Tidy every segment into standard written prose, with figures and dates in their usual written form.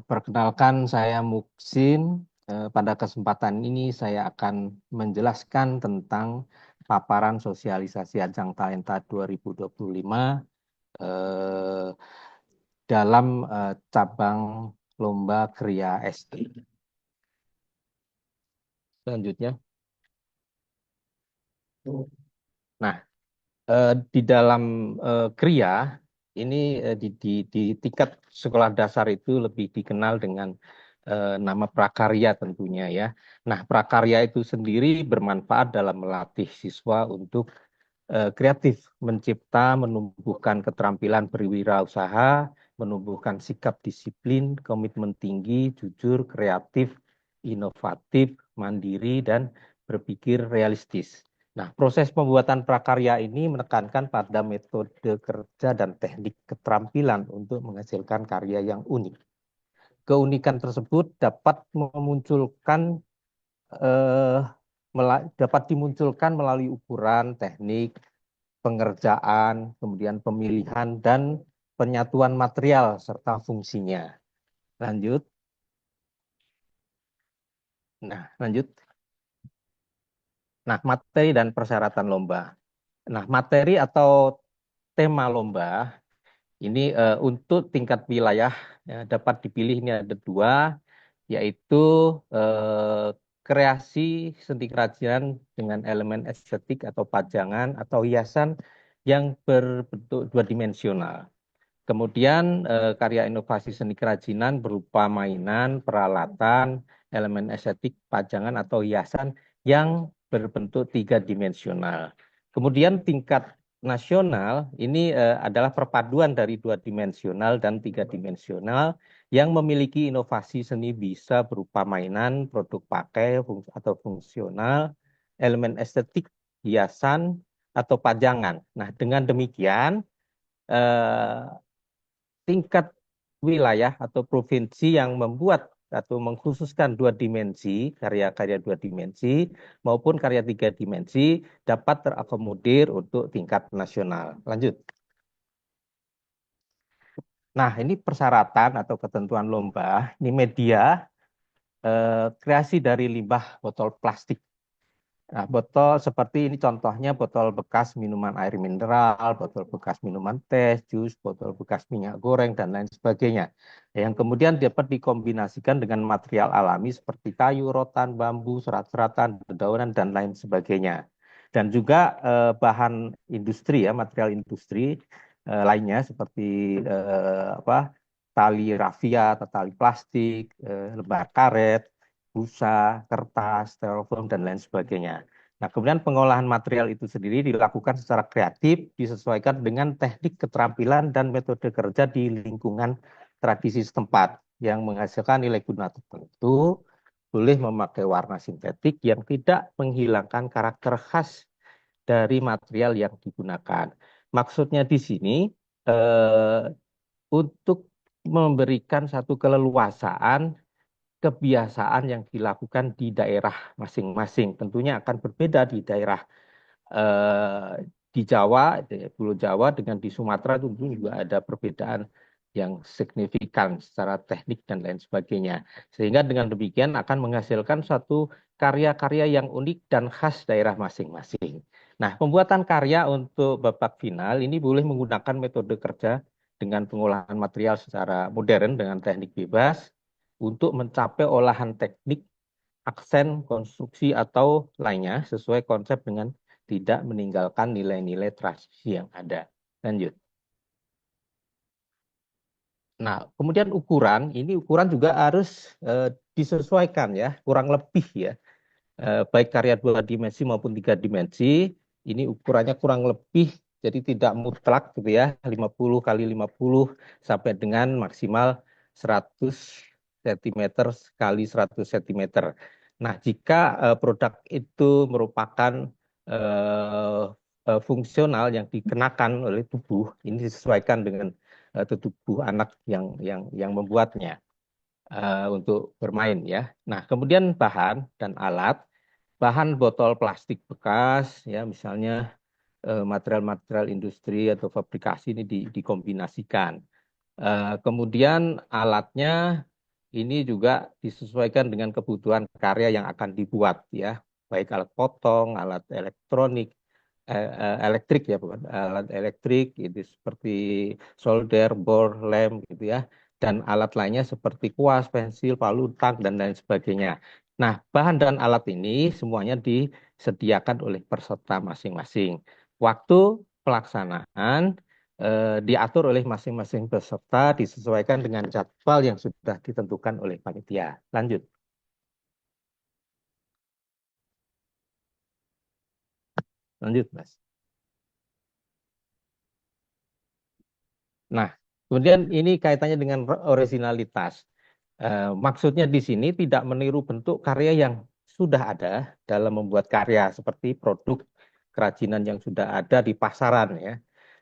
Perkenalkan, saya Muksin. Pada kesempatan ini saya akan menjelaskan tentang paparan sosialisasi Ajang Talenta 2025 eh, dalam cabang lomba Kria SD. Selanjutnya, nah di dalam Kria ini di tingkat sekolah dasar itu lebih dikenal dengan nama prakarya tentunya ya. Nah, prakarya itu sendiri bermanfaat dalam melatih siswa untuk kreatif, mencipta, menumbuhkan keterampilan berwirausaha, menumbuhkan sikap disiplin, komitmen tinggi, jujur, kreatif, inovatif, mandiri, dan berpikir realistis. Nah, proses pembuatan prakarya ini menekankan pada metode kerja dan teknik keterampilan untuk menghasilkan karya yang unik. Keunikan tersebut eh, dapat dimunculkan melalui ukuran, teknik, pengerjaan, kemudian pemilihan dan penyatuan material serta fungsinya. Lanjut. Lanjut. Nah, materi dan persyaratan lomba. Nah, materi atau tema lomba ini untuk tingkat wilayah ya, dapat dipilih ini ada dua, yaitu eh, kreasi seni kerajinan dengan elemen estetik atau pajangan atau hiasan yang berbentuk dua dimensional. Kemudian karya inovasi seni kerajinan berupa mainan, peralatan, elemen estetik, pajangan atau hiasan yang berbentuk tiga dimensional. Kemudian tingkat nasional ini adalah perpaduan dari dua dimensional dan tiga dimensional yang memiliki inovasi seni bisa berupa mainan, produk pakai atau fungsional, elemen estetik, hiasan atau pajangan. Nah, dengan demikian eh, tingkat wilayah atau provinsi yang membuat atau mengkhususkan dua dimensi, karya-karya dua dimensi maupun karya tiga dimensi dapat terakomodir untuk tingkat nasional. Lanjut. Nah, ini persyaratan atau ketentuan lomba. Ini media kreasi dari limbah botol plastik. Nah, botol seperti ini contohnya botol bekas minuman air mineral, botol bekas minuman teh, jus, botol bekas minyak goreng, dan lain sebagainya. Yang kemudian dapat dikombinasikan dengan material alami seperti kayu, rotan, bambu, serat-seratan, dedaunan, dan lain sebagainya. Dan juga bahan industri ya, material industri lainnya seperti apa, tali rafia atau tali plastik, lembar karet, busa, kertas, styrofoam, dan lain sebagainya. Nah, kemudian pengolahan material itu sendiri dilakukan secara kreatif, disesuaikan dengan teknik keterampilan dan metode kerja di lingkungan tradisi setempat yang menghasilkan nilai guna tertentu, boleh memakai warna sintetik yang tidak menghilangkan karakter khas dari material yang digunakan. Maksudnya di sini eh, untuk memberikan satu keleluasaan kebiasaan yang dilakukan di daerah masing-masing. Tentunya akan berbeda di daerah eh, di Jawa, di Pulau Jawa dengan di Sumatera tentu juga ada perbedaan yang signifikan secara teknik dan lain sebagainya. Sehingga dengan demikian akan menghasilkan suatu karya-karya yang unik dan khas daerah masing-masing. Nah, pembuatan karya untuk babak final ini boleh menggunakan metode kerja dengan pengolahan material secara modern dengan teknik bebas untuk mencapai olahan teknik, aksen, konstruksi, atau lainnya sesuai konsep dengan tidak meninggalkan nilai-nilai tradisi yang ada. Lanjut. Nah, kemudian ukuran, ini ukuran juga harus disesuaikan ya, kurang lebih ya. Baik karya dua dimensi maupun tiga dimensi, ini ukurannya kurang lebih, jadi tidak mutlak gitu ya, 50 kali 50 sampai dengan maksimal 100 cm kali 100 cm. Nah, jika produk itu merupakan eh, fungsional yang dikenakan oleh tubuh, ini disesuaikan dengan tubuh anak yang membuatnya untuk bermain ya. Nah, kemudian bahan dan alat, bahan botol plastik bekas ya misalnya material-material industri atau fabrikasi ini dikombinasikan. Kemudian alatnya ini juga disesuaikan dengan kebutuhan karya yang akan dibuat ya, baik alat potong, alat elektronik, elektrik ya, bukan alat elektrik itu seperti solder, bor, lem gitu ya, dan alat lainnya seperti kuas, pensil, palu, tak dan lain sebagainya. Nah, bahan dan alat ini semuanya disediakan oleh peserta masing-masing. Waktu pelaksanaan diatur oleh masing-masing peserta disesuaikan dengan jadwal yang sudah ditentukan oleh panitia. Lanjut, lanjut, Mas. Nah, kemudian ini kaitannya dengan originalitas. Maksudnya di sini tidak meniru bentuk karya yang sudah ada dalam membuat karya seperti produk kerajinan yang sudah ada di pasaran ya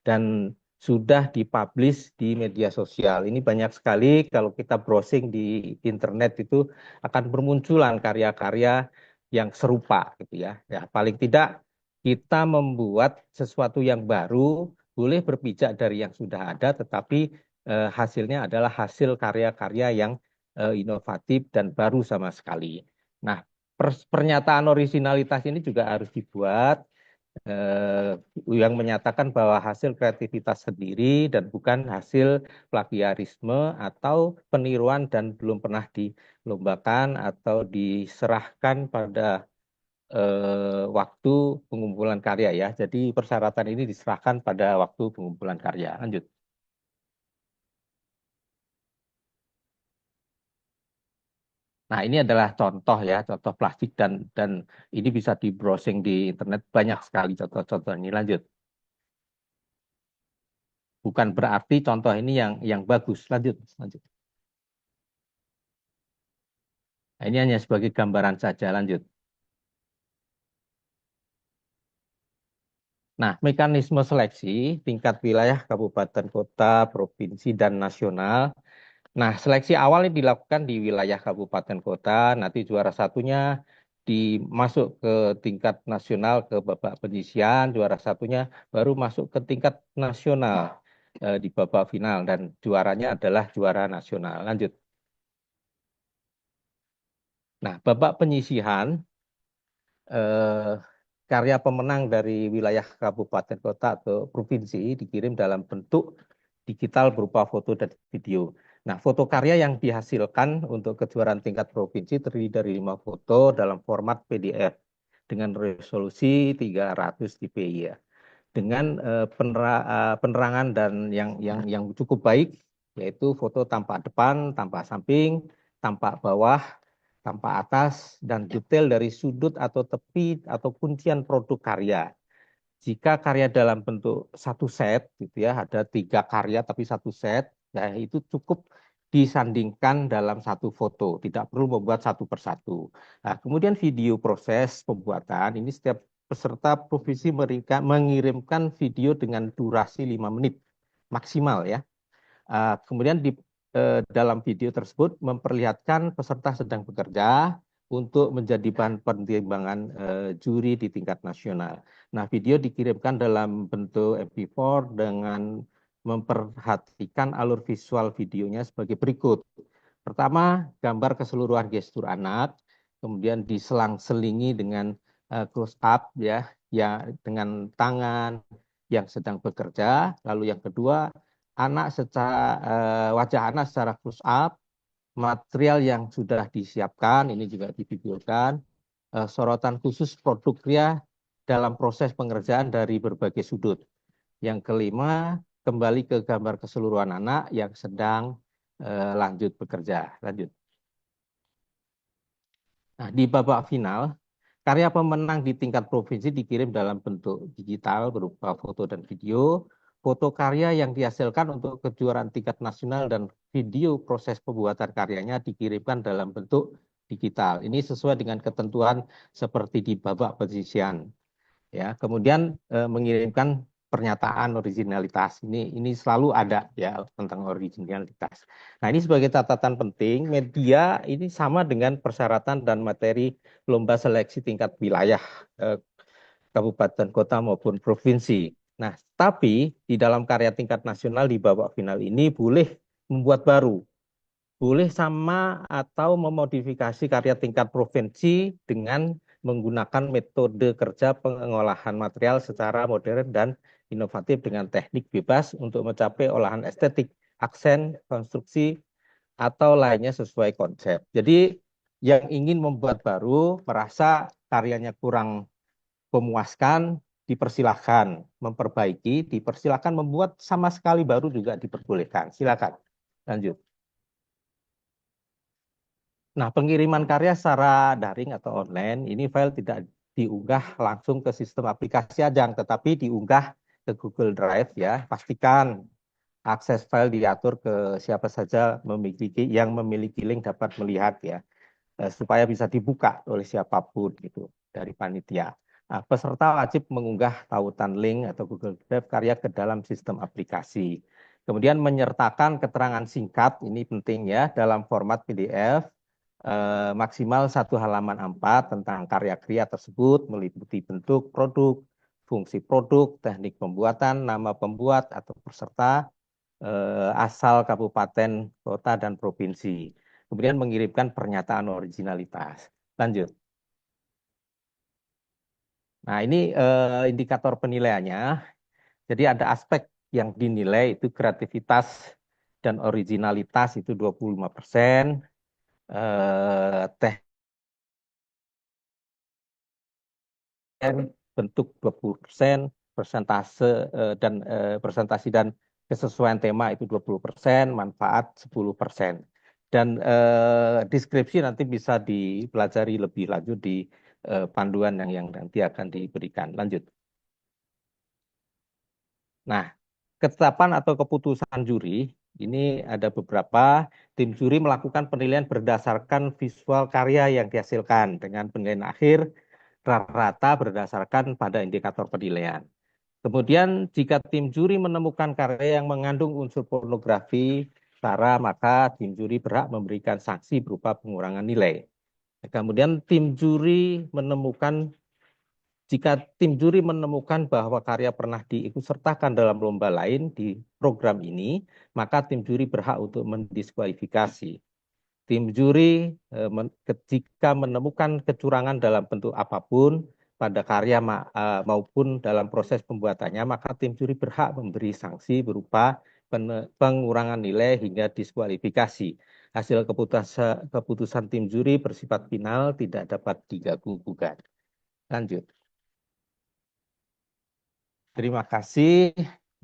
dan sudah dipublish di media sosial. Ini banyak sekali kalau kita browsing di internet itu akan bermunculan karya-karya yang serupa gitu ya. Ya, paling tidak kita membuat sesuatu yang baru boleh berpijak dari yang sudah ada tetapi hasilnya adalah hasil karya-karya yang inovatif dan baru sama sekali. Nah, pernyataan originalitas ini juga harus dibuat eh, yang menyatakan bahwa hasil kreativitas sendiri dan bukan hasil plagiarisme atau peniruan dan belum pernah dilombakan atau diserahkan pada waktu pengumpulan karya ya. Jadi persyaratan ini diserahkan pada waktu pengumpulan karya. Lanjut. Nah, ini adalah contoh ya, contoh plastik dan ini bisa di browsing di internet banyak sekali contoh-contoh ini. Lanjut. Bukan berarti contoh ini yang bagus. Lanjut, lanjut. Nah, ini hanya sebagai gambaran saja. Lanjut. Nah, mekanisme seleksi tingkat wilayah, kabupaten, kota, provinsi, dan nasional. Nah, seleksi awal ini dilakukan di wilayah kabupaten kota, nanti juara satunya dimasuk ke tingkat nasional ke babak penyisian, juara satunya baru masuk ke tingkat nasional di babak final dan juaranya adalah juara nasional. Lanjut. Nah, babak penyisihan eh, karya pemenang dari wilayah kabupaten kota atau provinsi dikirim dalam bentuk digital berupa foto dan video. Nah, foto karya yang dihasilkan untuk kejuaraan tingkat provinsi terdiri dari 5 foto dalam format PDF dengan resolusi 300 dpi ya. Dengan penerangan dan yang cukup baik, yaitu foto tampak depan, tampak samping, tampak bawah, tampak atas, dan detail dari sudut atau tepi atau kuncian produk karya. Jika karya dalam bentuk satu set, gitu ya, ada 3 karya tapi satu set, ya itu cukup disandingkan dalam satu foto, tidak perlu membuat satu persatu. Nah, kemudian video proses pembuatan ini setiap peserta provisi mengirimkan video dengan durasi 5 menit maksimal ya. Kemudian di dalam video tersebut memperlihatkan peserta sedang bekerja untuk menjadi bahan pertimbangan juri di tingkat nasional. Nah, video dikirimkan dalam bentuk MP4 dengan memperhatikan alur visual videonya sebagai berikut. Pertama, gambar keseluruhan gestur anak, kemudian diselang-selingi dengan close up ya dengan tangan yang sedang bekerja. Lalu yang kedua, wajah anak secara close up, material yang sudah disiapkan ini juga divideokan, sorotan khusus produknya dalam proses pengerjaan dari berbagai sudut. Yang kelima, kembali ke gambar keseluruhan anak yang sedang lanjut bekerja. Lanjut. Nah, di babak final, karya pemenang di tingkat provinsi dikirim dalam bentuk digital berupa foto dan video. Foto karya yang dihasilkan untuk kejuaraan tingkat nasional dan video proses pembuatan karyanya dikirimkan dalam bentuk digital. Ini sesuai dengan ketentuan seperti di babak penyisian ya. Kemudian mengirimkan pernyataan originalitas. Ini selalu ada ya tentang originalitas. Nah, ini sebagai catatan penting, media ini sama dengan persyaratan dan materi lomba seleksi tingkat wilayah kabupaten, kota maupun provinsi. Nah, tapi di dalam karya tingkat nasional di babak final ini boleh membuat baru, boleh sama atau memodifikasi karya tingkat provinsi dengan menggunakan metode kerja pengolahan material secara modern dan inovatif dengan teknik bebas untuk mencapai olahan estetik, aksen, konstruksi, atau lainnya sesuai konsep. Jadi yang ingin membuat baru merasa karyanya kurang memuaskan, dipersilahkan memperbaiki, dipersilahkan membuat sama sekali baru juga diperbolehkan. Silakan lanjut. Nah, pengiriman karya secara daring atau online, ini file tidak diunggah langsung ke sistem aplikasi Ajang, tetapi diunggah ke Google Drive ya. Pastikan akses file diatur ke siapa saja yang memiliki link dapat melihat ya, supaya bisa dibuka oleh siapapun gitu dari panitia. Nah, peserta wajib mengunggah tautan link atau Google Drive karya ke dalam sistem aplikasi. Kemudian menyertakan keterangan singkat, ini penting ya, dalam format PDF, maksimal 1 halaman A4 tentang karya kria tersebut, meliputi bentuk produk, fungsi produk, teknik pembuatan, nama pembuat atau peserta, asal kabupaten, kota, dan provinsi. Kemudian mengirimkan pernyataan originalitas. Lanjut. Nah, ini indikator penilaiannya. Jadi ada aspek yang dinilai itu kreativitas dan originalitas itu 25%, teknik bentuk 20%, persentase dan presentasi dan kesesuaian tema itu 20%, manfaat 10%. Dan deskripsi nanti bisa dipelajari lebih lanjut di panduan yang nanti akan diberikan. Lanjut. Nah, ketetapan atau keputusan juri, ini ada beberapa. Tim juri melakukan penilaian berdasarkan visual karya yang dihasilkan dengan penilaian akhir rata-rata berdasarkan pada indikator penilaian. Kemudian jika tim juri menemukan karya yang mengandung unsur pornografi, sara, maka tim juri berhak memberikan sanksi berupa pengurangan nilai. Kemudian jika tim juri menemukan bahwa karya pernah diikutsertakan dalam lomba lain di program ini, maka tim juri berhak untuk mendiskualifikasi. Tim juri jika menemukan kecurangan dalam bentuk apapun pada karya maupun dalam proses pembuatannya, maka tim juri berhak memberi sanksi berupa pengurangan nilai hingga diskualifikasi. Hasil keputusan tim juri bersifat final, tidak dapat diganggu-gugat. Lanjut. Terima kasih.